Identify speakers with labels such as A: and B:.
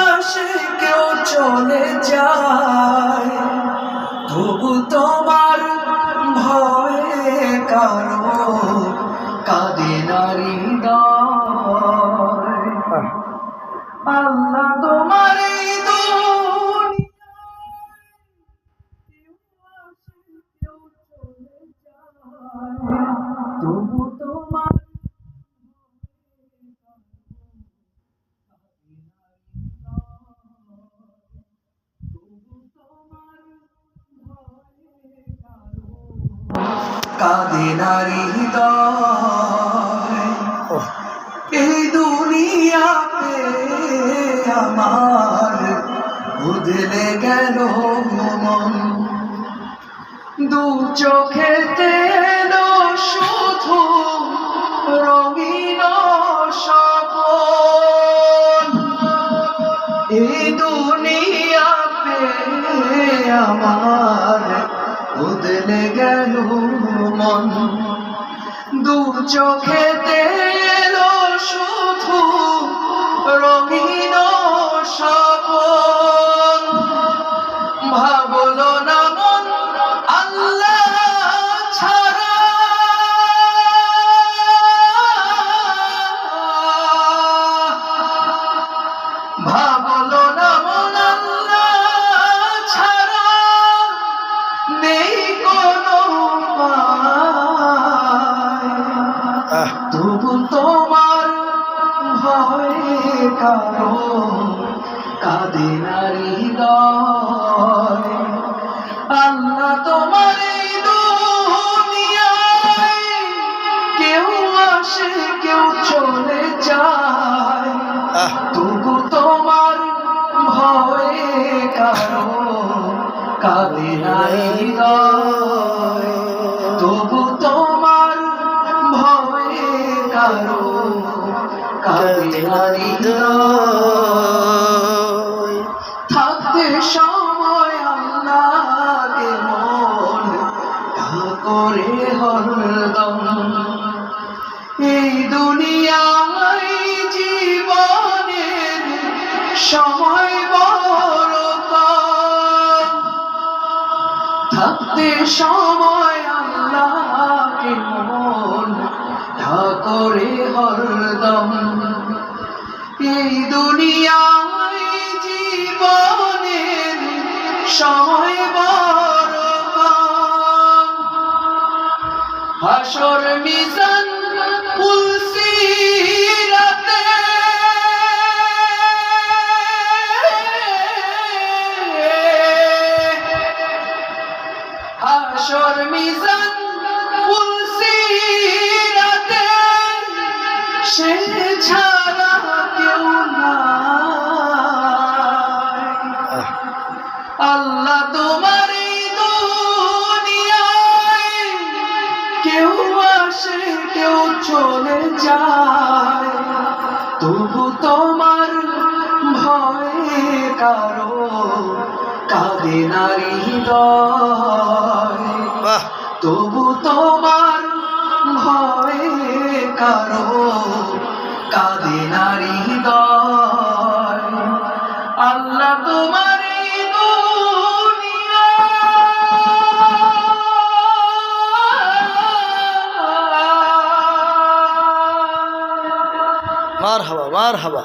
A: আসে কেউ চলে যায়, তবু তোমার ভয়ে কারো কাঁদে না হৃদয়। আল্লাহ তোমার এই তবু তোমার কাঁদে না হৃদয়। এই দুনিয়াতে আমার বদলে গেল মন, দু চোখেতে এলো শুধু রঙিন স্বপন। এই দুনিয়াতে আমার বদলে গেল মন, দু চোখেতে এলো শুধু রঙিন স্বপন। ভাবলো না মন আল্লাহ ছাড়া, ভাবলো না মন আল্লাহ ছাড়া নেই কোনো উপায়। তবু তোমার ভয়ে কারো কাঁদে না হৃদয়। আল্লাহ তোমার এই দুনিয়ায় কেউ আসে কেউ চলে যায়, তবু তোমার ভয়ে কারো কাঁদে না হৃদয়। তবু তোমার ভয়ে কারো কাঁদে না হৃদয়। থাকতে সময় আল্লাহকে মন করে হরদম, এই দুনিয়ায় জীবনের সময় বড় কম। থাকতে সময় আল্লাহকে মন করে হরদম, এই দুনিয়ায় জীবনের সময় বড় কম। হাসর মিজান পুলসিরাতে হাসর মিজান পুলসিরাতে সে ছাড়া কেউ নাই। আল্লাহ তোমার এই দুনিয়ায় কেউ আসে কেউ চলে যায়, তবু তোমার ভয়ে কারো কাঁদে না হৃদয়। তবু তোমার ভয়ে কারো কাঁদে না হৃদয়। আল্লাহ তোমার এই দুনিয়ায়।
B: মারহাবা মারহাবা।